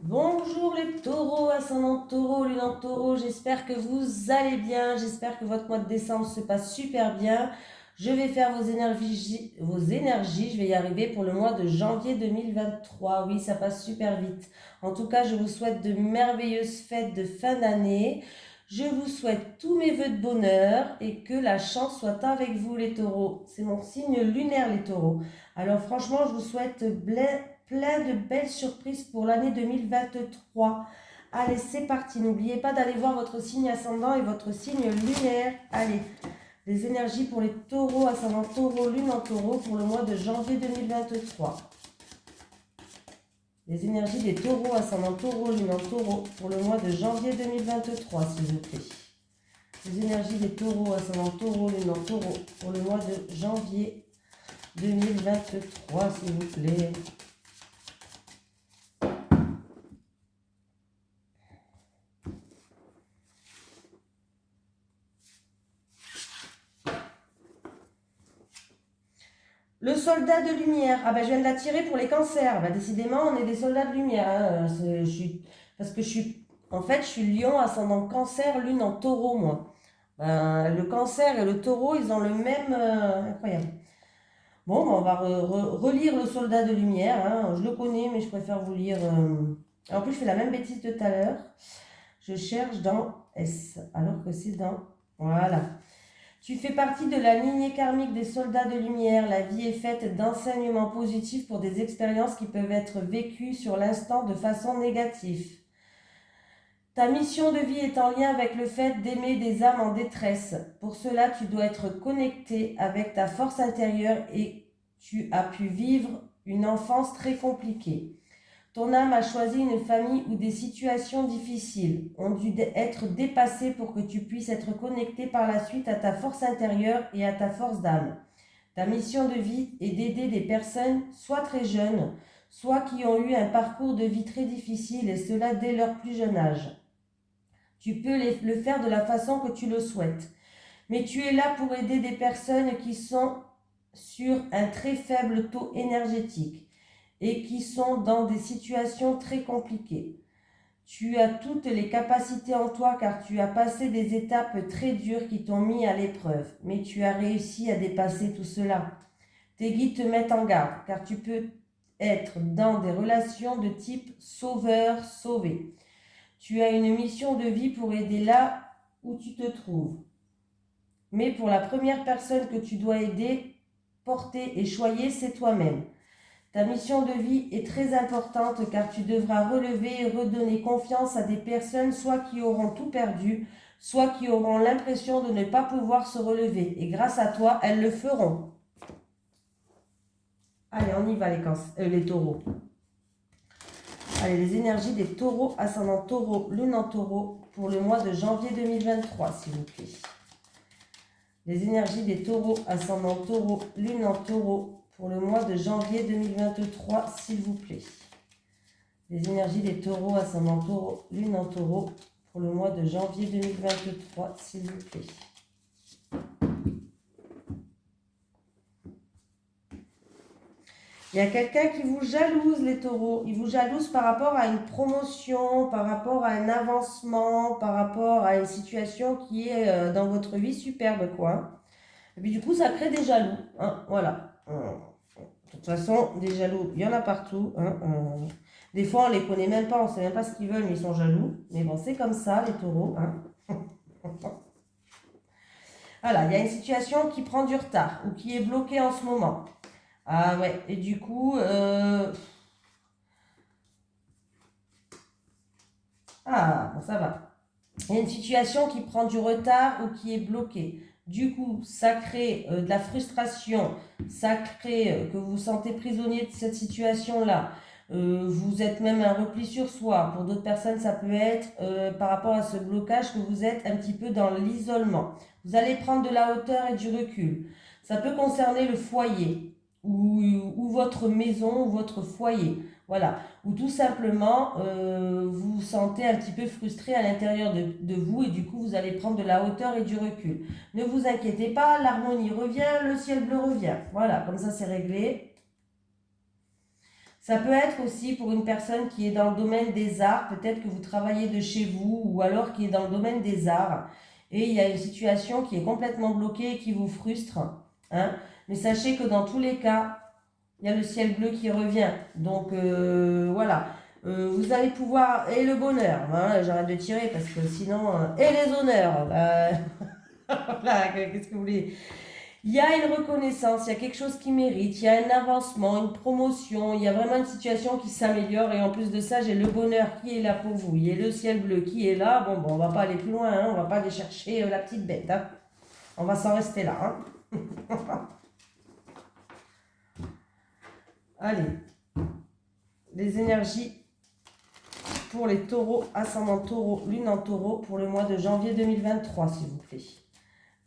Bonjour les taureaux, ascendant taureau, lune en taureau, j'espère que vous allez bien, j'espère que votre mois de décembre se passe super bien. Je vais faire vos énergies, je vais y arriver pour le mois de janvier 2023. Oui, ça passe super vite. En tout cas, je vous souhaite de merveilleuses fêtes de fin d'année. Je vous souhaite tous mes vœux de bonheur et que la chance soit avec vous les taureaux. C'est mon signe lunaire les taureaux. Alors franchement, je vous souhaite plein de belles surprises pour l'année 2023. Allez, c'est parti. N'oubliez pas d'aller voir votre signe ascendant et votre signe lunaire. Allez, les énergies pour les taureaux, ascendant taureau, lune en taureau pour le mois de janvier 2023. Les énergies des taureaux, ascendant taureau, lune en taureau pour le mois de janvier 2023, s'il vous plaît. Les énergies des taureaux, ascendant taureau, lune en taureau pour le mois de janvier 2023, s'il vous plaît. Le soldat de lumière. Ah ben je viens de la tirer pour les cancers. Ben, décidément, on est des soldats de lumière. Hein. Parce que je suis lion, ascendant cancer, lune en taureau, moi. Ben, le cancer et le taureau, ils ont le même... incroyable. Bon, ben, on va relire le soldat de lumière. Hein. Je le connais, mais je préfère vous lire... En plus, je fais la même bêtise de tout à l'heure. Je cherche dans S, alors que c'est dans... Voilà. Tu fais partie de la lignée karmique des soldats de lumière. La vie est faite d'enseignements positifs pour des expériences qui peuvent être vécues sur l'instant de façon négative. Ta mission de vie est en lien avec le fait d'aimer des âmes en détresse. Pour cela, tu dois être connecté avec ta force intérieure et tu as pu vivre une enfance très compliquée. Ton âme a choisi une famille où des situations difficiles ont dû être dépassées pour que tu puisses être connecté par la suite à ta force intérieure et à ta force d'âme. Ta mission de vie est d'aider des personnes soit très jeunes, soit qui ont eu un parcours de vie très difficile et cela dès leur plus jeune âge. Tu peux le faire de la façon que tu le souhaites. Mais tu es là pour aider des personnes qui sont sur un très faible taux énergétique et qui sont dans des situations très compliquées. Tu as toutes les capacités en toi car tu as passé des étapes très dures qui t'ont mis à l'épreuve, mais tu as réussi à dépasser tout cela. Tes guides te mettent en garde car tu peux être dans des relations de type sauveur-sauvé. Tu as une mission de vie pour aider là où tu te trouves. Mais pour la première personne que tu dois aider, porter et choyer, c'est toi-même. Ta mission de vie est très importante car tu devras relever et redonner confiance à des personnes soit qui auront tout perdu, soit qui auront l'impression de ne pas pouvoir se relever. Et grâce à toi, elles le feront. Allez, on y va les taureaux. Allez, les énergies des taureaux, ascendant taureau, lune en taureau pour le mois de janvier 2023, s'il vous plaît. Les énergies des taureaux, ascendant taureau, lune en taureau pour le mois de janvier 2023, s'il vous plaît. Les énergies des taureaux, ascendant taureau, lune en taureau pour le mois de janvier 2023, s'il vous plaît. Il y a quelqu'un qui vous jalouse, les taureaux. Il vous jalouse par rapport à une promotion, par rapport à un avancement, par rapport à une situation qui est dans votre vie superbe, quoi. Et puis du coup, ça crée des jaloux. Hein, voilà. De toute façon, des jaloux, il y en a partout. Hein, des fois, on ne les connaît même pas, on ne sait même pas ce qu'ils veulent, mais ils sont jaloux. Mais bon, c'est comme ça, les taureaux. Hein. Voilà, il y a une situation qui prend du retard ou qui est bloquée en ce moment. Ah ouais, et du coup, bon, ça va. Il y a une situation qui prend du retard ou qui est bloquée. Du coup, ça crée de la frustration, ça crée que vous vous sentez prisonnier de cette situation-là. Vous êtes même un repli sur soi. Pour d'autres personnes, ça peut être par rapport à ce blocage que vous êtes un petit peu dans l'isolement. Vous allez prendre de la hauteur et du recul. Ça peut concerner le foyer ou votre maison ou votre foyer. Voilà. Ou tout simplement, vous vous sentez un petit peu frustré à l'intérieur de vous et du coup, vous allez prendre de la hauteur et du recul. Ne vous inquiétez pas, l'harmonie revient, le ciel bleu revient. Voilà, comme ça, c'est réglé. Ça peut être aussi pour une personne qui est dans le domaine des arts, peut-être que vous travaillez de chez vous ou alors qui est dans le domaine des arts et il y a une situation qui est complètement bloquée et qui vous frustre. Hein. Mais sachez que dans tous les cas, il y a le ciel bleu qui revient. Donc voilà. Vous allez pouvoir... Et le bonheur. Hein, j'arrête de tirer parce que sinon... et les honneurs. Voilà, qu'est-ce que vous voulez? Il y a une reconnaissance, il y a quelque chose qui mérite, il y a un avancement, une promotion, il y a vraiment une situation qui s'améliore et en plus de ça, j'ai le bonheur qui est là pour vous. Il y a le ciel bleu qui est là. Bon, on va pas aller plus loin, hein, on va pas aller chercher la petite bête. Hein. On va s'en rester là. Hein. Allez, les énergies pour les taureaux, ascendant taureau, lune en taureau pour le mois de janvier 2023, s'il vous plaît.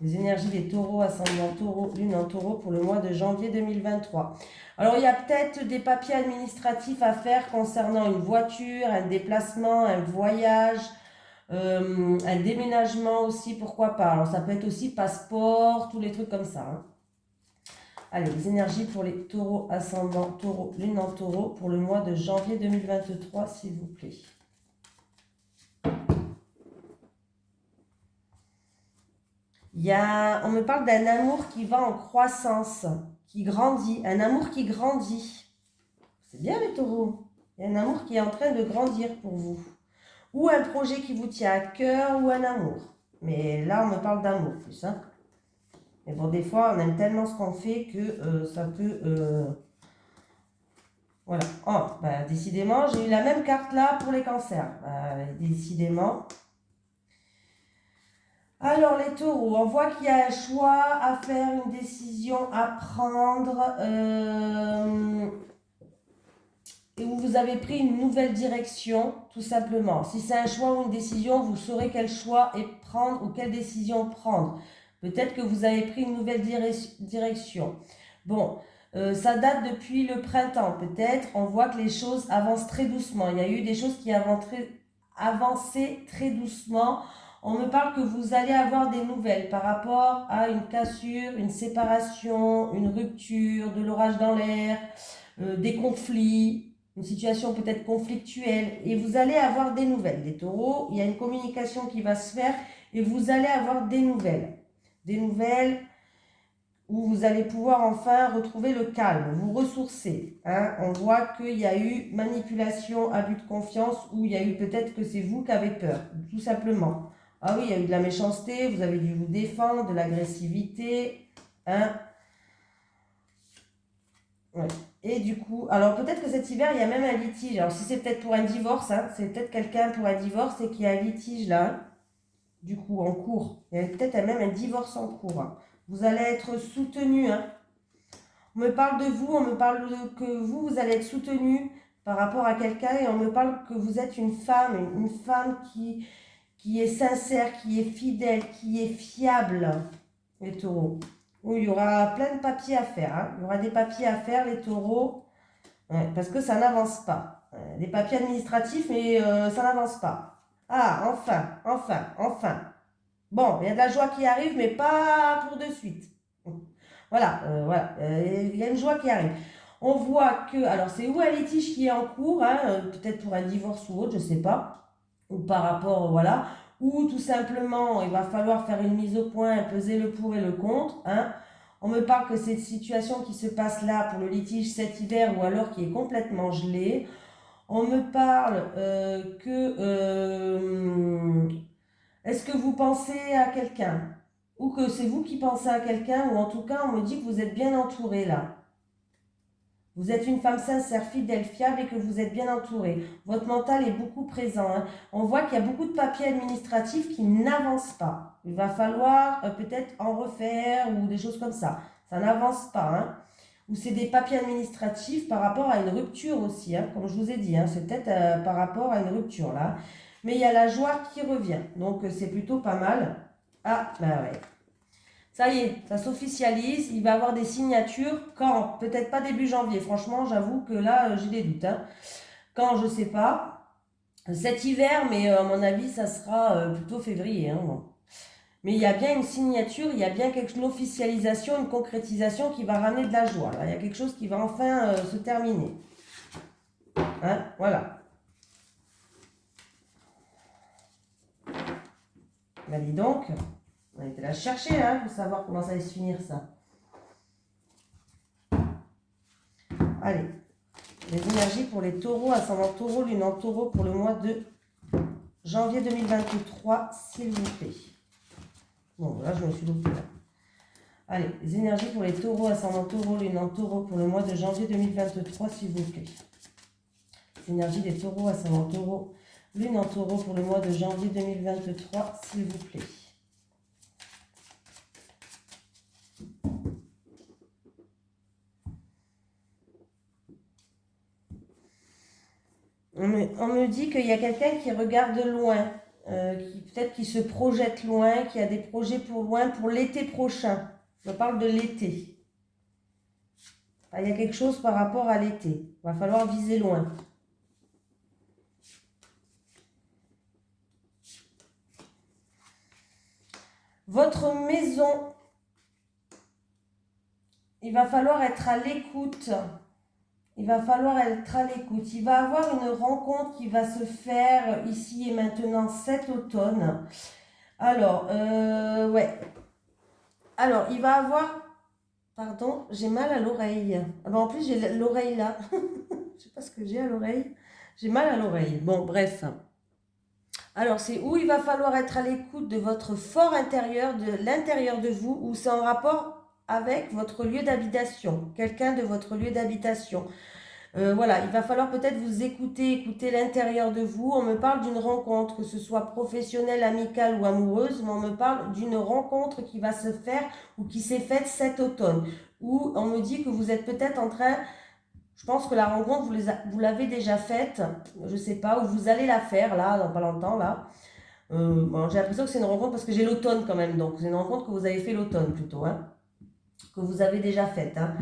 Les énergies des taureaux, ascendant taureau, lune en taureau pour le mois de janvier 2023. Alors, il y a peut-être des papiers administratifs à faire concernant une voiture, un déplacement, un voyage, un déménagement aussi, pourquoi pas. Alors, ça peut être aussi passeport, tous les trucs comme ça. Hein. Allez, les énergies pour les taureaux, ascendant taureau, lune en taureau pour le mois de janvier 2023, s'il vous plaît. On me parle d'un amour qui va en croissance, qui grandit, un amour qui grandit. C'est bien les taureaux. Il y a un amour qui est en train de grandir pour vous. Ou un projet qui vous tient à cœur ou un amour. Mais là, on me parle d'amour plus. Hein. Mais bon, des fois, on aime tellement ce qu'on fait que ça peut... Voilà. Oh, bah, décidément, j'ai eu la même carte là pour les cancers. Décidément... Alors les taureaux, on voit qu'il y a un choix à faire, une décision à prendre, et où vous avez pris une nouvelle direction, tout simplement. Si c'est un choix ou une décision, vous saurez quel choix est prendre ou quelle décision prendre. Peut-être que vous avez pris une nouvelle direction. Bon, ça date depuis le printemps, peut-être. On voit que les choses avancent très doucement. Il y a eu des choses qui avançaient très doucement. On me parle que vous allez avoir des nouvelles par rapport à une cassure, une séparation, une rupture, de l'orage dans l'air, des conflits, une situation peut-être conflictuelle. Et vous allez avoir des nouvelles. Les taureaux, il y a une communication qui va se faire et vous allez avoir des nouvelles. Des nouvelles où vous allez pouvoir enfin retrouver le calme, vous ressourcer. Hein. On voit qu'il y a eu manipulation, abus de confiance, ou il y a eu peut-être que c'est vous qui avez peur, tout simplement. Ah oui, il y a eu de la méchanceté, vous avez dû vous défendre, de l'agressivité. Hein. Ouais. Et du coup, alors peut-être que cet hiver, il y a même un litige. Alors si c'est peut-être pour un divorce, hein, c'est peut-être quelqu'un pour un divorce et qu'il y a un litige là, hein, du coup, en cours. Il y a peut-être même un divorce en cours. Hein. Vous allez être soutenu. Hein. On me parle de vous, on me parle que vous allez être soutenu par rapport à quelqu'un et on me parle que vous êtes une femme qui est sincère, qui est fidèle, qui est fiable, les taureaux. Oui, il y aura plein de papiers à faire. Hein. Il y aura des papiers à faire, les taureaux, ouais, parce que ça n'avance pas. Des papiers administratifs, mais ça n'avance pas. Ah, enfin. Bon, il y a de la joie qui arrive, mais pas pour de suite. Voilà, il y a une joie qui arrive. On voit que, alors c'est où un litige qui est en cours, hein, peut-être pour un divorce ou autre, je ne sais pas, ou par rapport, voilà, ou tout simplement, il va falloir faire une mise au point, peser le pour et le contre, hein. On me parle que cette situation qui se passe là pour le litige cet hiver ou alors qui est complètement gelée. On me parle est-ce que vous pensez à quelqu'un? Ou que c'est vous qui pensez à quelqu'un, ou en tout cas, on me dit que vous êtes bien entouré là. Vous êtes une femme sincère, fidèle, fiable et que vous êtes bien entouré. Votre mental est beaucoup présent. Hein. On voit qu'il y a beaucoup de papiers administratifs qui n'avancent pas. Il va falloir peut-être en refaire ou des choses comme ça. Ça n'avance pas. Hein. Ou c'est des papiers administratifs par rapport à une rupture aussi, hein, comme je vous ai dit. Hein. C'est peut-être par rapport à une rupture là. Mais il y a la joie qui revient. Donc c'est plutôt pas mal. Ah, bah ouais. Ça y est, ça s'officialise. Il va y avoir des signatures. Quand? Peut-être pas début janvier. Franchement, j'avoue que là, j'ai des doutes. Hein. Quand, je sais pas. Cet hiver, mais à mon avis, ça sera plutôt février. Hein, bon. Mais il y a bien une signature, il y a bien une officialisation, une concrétisation qui va ramener de la joie. Là. Il y a quelque chose qui va enfin se terminer. Hein, voilà. Ben dis donc, on a été la chercher hein, pour savoir comment ça allait se finir ça. Allez, les énergies pour les taureaux, ascendant taureau, lune en taureau pour le mois de janvier 2023, s'il vous plaît. Bon, là je me suis loupée là. Allez, les énergies pour les taureaux, ascendant taureau, lune en taureau pour le mois de janvier 2023, s'il vous plaît. Les énergies des taureaux, ascendant taureau, lune en taureau pour le mois de janvier 2023, s'il vous plaît. On me dit qu'il y a quelqu'un qui regarde loin, peut-être qui se projette loin, qui a des projets pour loin, pour l'été prochain. Je parle de l'été. Il y a quelque chose par rapport à l'été. Il va falloir viser loin. Votre maison, il va falloir être à l'écoute. Il va falloir être à l'écoute. Il va y avoir une rencontre qui va se faire ici et maintenant cet automne. Alors, ouais. Alors, il va avoir... Pardon, j'ai mal à l'oreille. Alors, en plus, j'ai l'oreille là. Je sais pas ce que j'ai à l'oreille. J'ai mal à l'oreille. Bon, bref. Alors, c'est où il va falloir être à l'écoute de votre fort intérieur, de l'intérieur de vous, ou c'est en rapport avec votre lieu d'habitation, quelqu'un de votre lieu d'habitation. Voilà, il va falloir peut-être vous écouter l'intérieur de vous. On me parle d'une rencontre, que ce soit professionnelle, amicale ou amoureuse, mais on me parle d'une rencontre qui va se faire ou qui s'est faite cet automne. Ou on me dit que vous êtes peut-être en train, je pense que la rencontre, vous l'avez déjà faite, je ne sais pas, ou vous allez la faire là, dans pas longtemps là. Bon, j'ai l'impression que c'est une rencontre parce que j'ai l'automne quand même, donc c'est une rencontre que vous avez fait l'automne plutôt, hein, que vous avez déjà faite. Hein.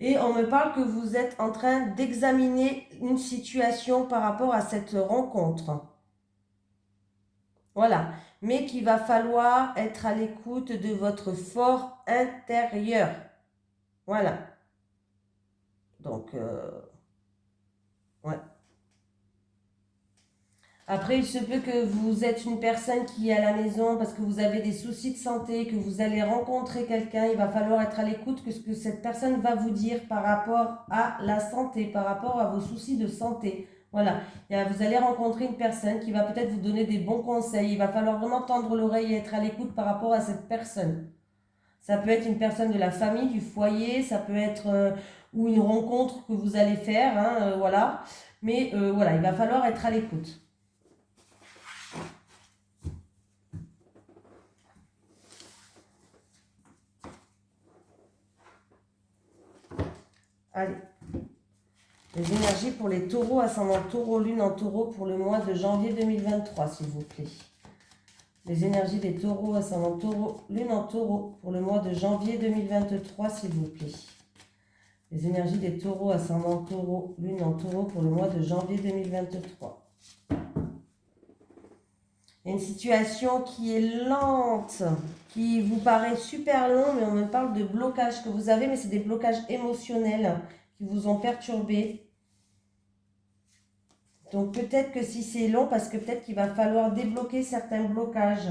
Et on me parle que vous êtes en train d'examiner une situation par rapport à cette rencontre. Voilà. Mais qu'il va falloir être à l'écoute de votre fort intérieur. Voilà. Donc, ouais. Après, il se peut que vous êtes une personne qui est à la maison parce que vous avez des soucis de santé, que vous allez rencontrer quelqu'un. Il va falloir être à l'écoute de ce que cette personne va vous dire par rapport à la santé, par rapport à vos soucis de santé. Voilà, vous allez rencontrer une personne qui va peut-être vous donner des bons conseils. Il va falloir vraiment tendre l'oreille et être à l'écoute par rapport à cette personne. Ça peut être une personne de la famille, du foyer, ça peut être ou une rencontre que vous allez faire, hein, voilà. Mais voilà, il va falloir être à l'écoute. Allez, les énergies pour les taureaux, ascendant taureau, lune en taureau pour le mois de janvier 2023, s'il vous plaît. Les énergies des taureaux, ascendant taureau, lune en taureau pour le mois de janvier 2023, s'il vous plaît. Les énergies des taureaux, ascendant taureau, lune en taureau pour le mois de janvier 2023. Il y a une situation qui est lente, qui vous paraît super long, mais on me parle de blocages que vous avez, mais c'est des blocages émotionnels qui vous ont perturbé. Donc peut-être que si c'est long, parce que peut-être qu'il va falloir débloquer certains blocages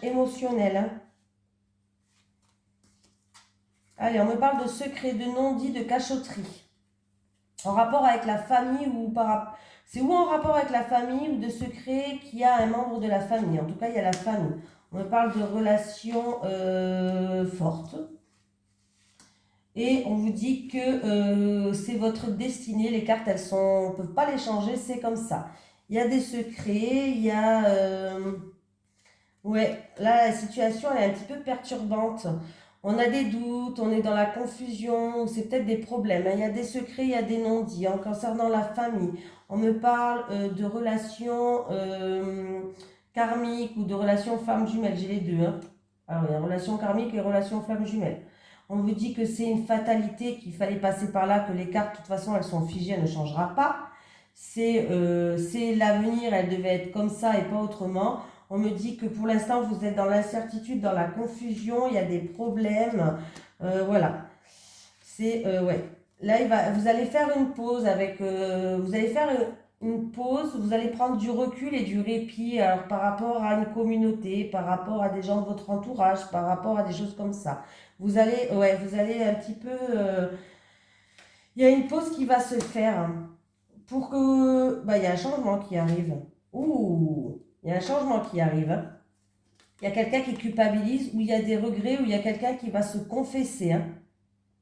émotionnels. Hein. Allez, on me parle de secrets, de non-dits, de cachotterie. En rapport avec la famille ou par... C'est ou en rapport avec la famille ou de secrets qu'il y a un membre de la famille. En tout cas, il y a la famille. On me parle de relations fortes. Et on vous dit que c'est votre destinée. Les cartes, on ne peut pas les changer, c'est comme ça. Il y a des secrets, il y a... ouais, là, la situation, elle est un petit peu perturbante. On a des doutes, on est dans la confusion, c'est peut-être des problèmes. Hein. Il y a des secrets, il y a des non-dits. En concernant la famille, on me parle de relations karmiques ou de relations femmes jumelles. J'ai les deux. Hein. Alors, il y a relations karmiques et relations femmes jumelles. On vous dit que c'est une fatalité, qu'il fallait passer par là, que les cartes, de toute façon, elles sont figées, elles ne changera pas. C'est l'avenir, elle devait être comme ça et pas autrement. On me dit que pour l'instant, vous êtes dans l'incertitude, dans la confusion, il y a des problèmes. Voilà. C'est, ouais. là, vous allez faire une pause avec, vous allez faire une pause, vous allez prendre du recul et du répit, alors, par rapport à une communauté, par rapport à des gens de votre entourage, par rapport à des choses comme ça. Vous allez un petit peu, il y a une pause qui va se faire, hein, pour que, bah, il y a un changement qui arrive. Ouh, il y a un changement qui arrive, hein. Il y a quelqu'un qui culpabilise, ou il y a des regrets, ou il y a quelqu'un qui va se confesser, hein.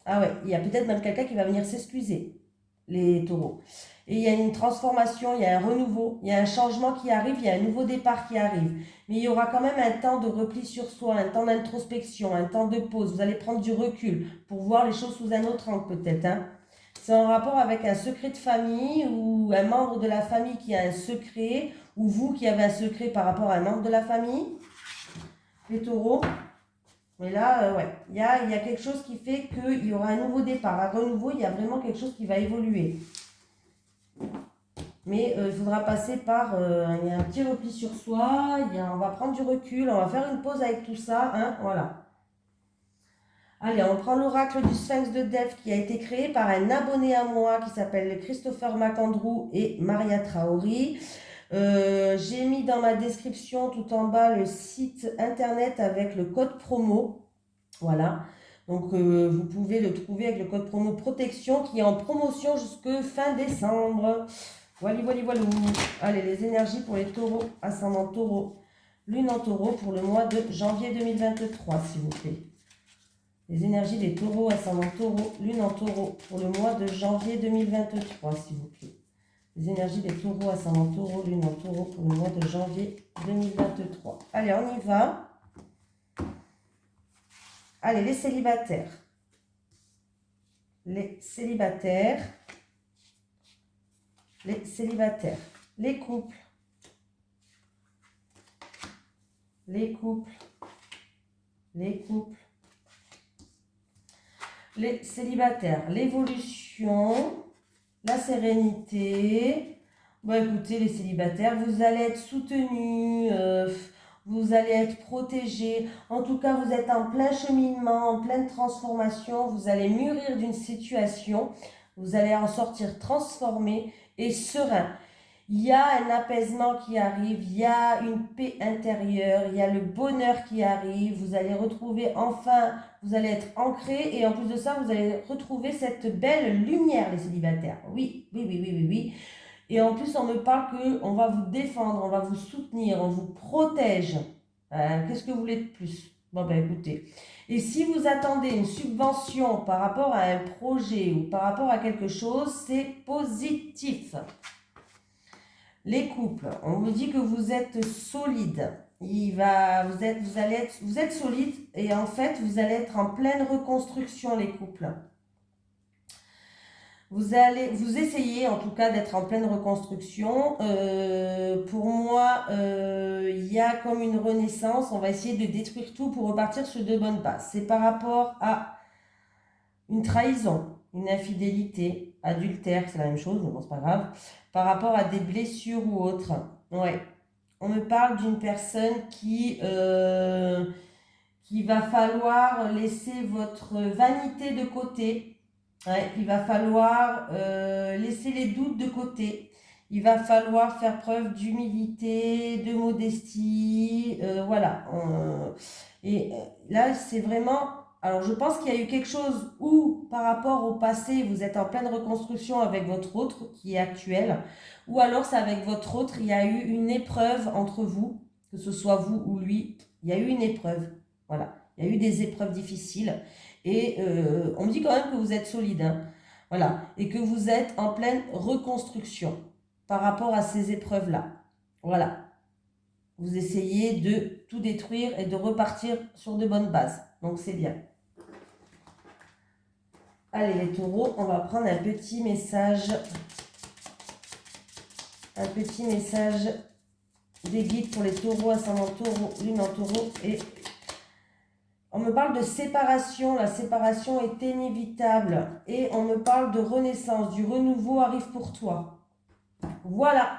Ah ouais, il y a peut-être même quelqu'un qui va venir s'excuser, les taureaux. Et il y a une transformation, il y a un renouveau, il y a un changement qui arrive, il y a un nouveau départ qui arrive. Mais il y aura quand même un temps de repli sur soi, un temps d'introspection, un temps de pause. Vous allez prendre du recul pour voir les choses sous un autre angle peut-être, hein. C'est en rapport avec un secret de famille ou un membre de la famille qui a un secret, ou vous qui avez un secret par rapport à un membre de la famille, les taureaux. Mais là, ouais, il y a quelque chose qui fait qu'il y aura un nouveau départ, un renouveau, il y a vraiment quelque chose qui va évoluer. Mais il faudra passer par, il y a un petit repli sur soi, on va prendre du recul, on va faire une pause avec tout ça, hein, voilà. Allez, on prend l'oracle du Sphinx de Delphes qui a été créé par un abonné à moi qui s'appelle Christopher McAndrew et Maria Traori. J'ai mis dans ma description tout en bas le site internet avec le code promo. Voilà. Donc vous pouvez le trouver avec le code promo protection qui est en promotion jusque fin décembre. Voilà, voilà, voilà. Allez, les énergies pour les taureaux, ascendant taureau, lune en taureau pour le mois de janvier 2023, s'il vous plaît. Les énergies des taureaux, ascendant taureau, lune en taureau pour le mois de janvier 2023, s'il vous plaît. Les énergies des taureaux, ascendant taureau, lune en taureau pour le mois de janvier 2023. Allez, on y va. Allez, les célibataires. Les célibataires. Les célibataires. Les couples. Les couples. Les couples. Les célibataires. L'évolution. La sérénité. Bon, écoutez, les célibataires, vous allez être soutenus. Vous allez être protégés. En tout cas, vous êtes en plein cheminement, en pleine transformation. Vous allez mûrir d'une situation. Vous allez en sortir transformé et serein. Il y a un apaisement qui arrive, il y a une paix intérieure, il y a le bonheur qui arrive. Vous allez retrouver enfin, vous allez être ancré et en plus de ça, vous allez retrouver cette belle lumière, les célibataires. Oui, oui, oui, oui, oui, oui. Et en plus, on me parle qu'on va vous défendre, on va vous soutenir, on vous protège. Qu'est-ce que vous voulez de plus? Bon, ben écoutez. Et si vous attendez une subvention par rapport à un projet ou par rapport à quelque chose, c'est positif. Les couples, on vous dit que vous êtes solide. Vous êtes solide et en fait, vous allez être en pleine reconstruction, les couples. Vous essayez en tout cas d'être en pleine reconstruction. Pour moi, il y a comme une renaissance. On va essayer de détruire tout pour repartir sur de bonnes bases. C'est par rapport à une trahison, une infidélité, adultère, c'est la même chose, mais bon, c'est pas grave. Par rapport à des blessures ou autres. Ouais. On me parle d'une personne qui va falloir laisser votre vanité de côté. Ouais, il va falloir laisser les doutes de côté. Il va falloir faire preuve d'humilité, de modestie. Voilà. Et là, c'est vraiment... Alors, je pense qu'il y a eu quelque chose où, par rapport au passé, vous êtes en pleine reconstruction avec votre autre qui est actuel. Ou alors, c'est avec votre autre, il y a eu une épreuve entre vous, que ce soit vous ou lui. Il y a eu une épreuve. Voilà. Il y a eu des épreuves difficiles. Et on me dit quand même que vous êtes solide, hein. Voilà, et que vous êtes en pleine reconstruction par rapport à ces épreuves-là. Voilà, vous essayez de tout détruire et de repartir sur de bonnes bases. Donc c'est bien. Allez les taureaux, on va prendre un petit message. Un petit message des guides pour les taureaux, ascendant taureau, lune en taureau et... On me parle de séparation, la séparation est inévitable. Et on me parle de renaissance, du renouveau arrive pour toi. Voilà,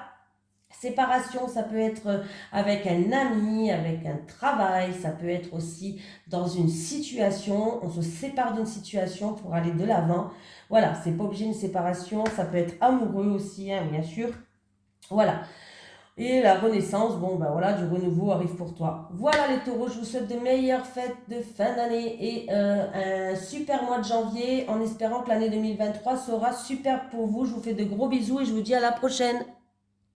séparation, ça peut être avec un ami, avec un travail, ça peut être aussi dans une situation, on se sépare d'une situation pour aller de l'avant. Voilà, c'est pas obligé une séparation, ça peut être amoureux aussi, hein, bien sûr. Voilà. Et la renaissance, bon ben voilà, du renouveau arrive pour toi. Voilà les taureaux, je vous souhaite de meilleures fêtes de fin d'année et un super mois de janvier en espérant que l'année 2023 sera super pour vous. Je vous fais de gros bisous et je vous dis à la prochaine.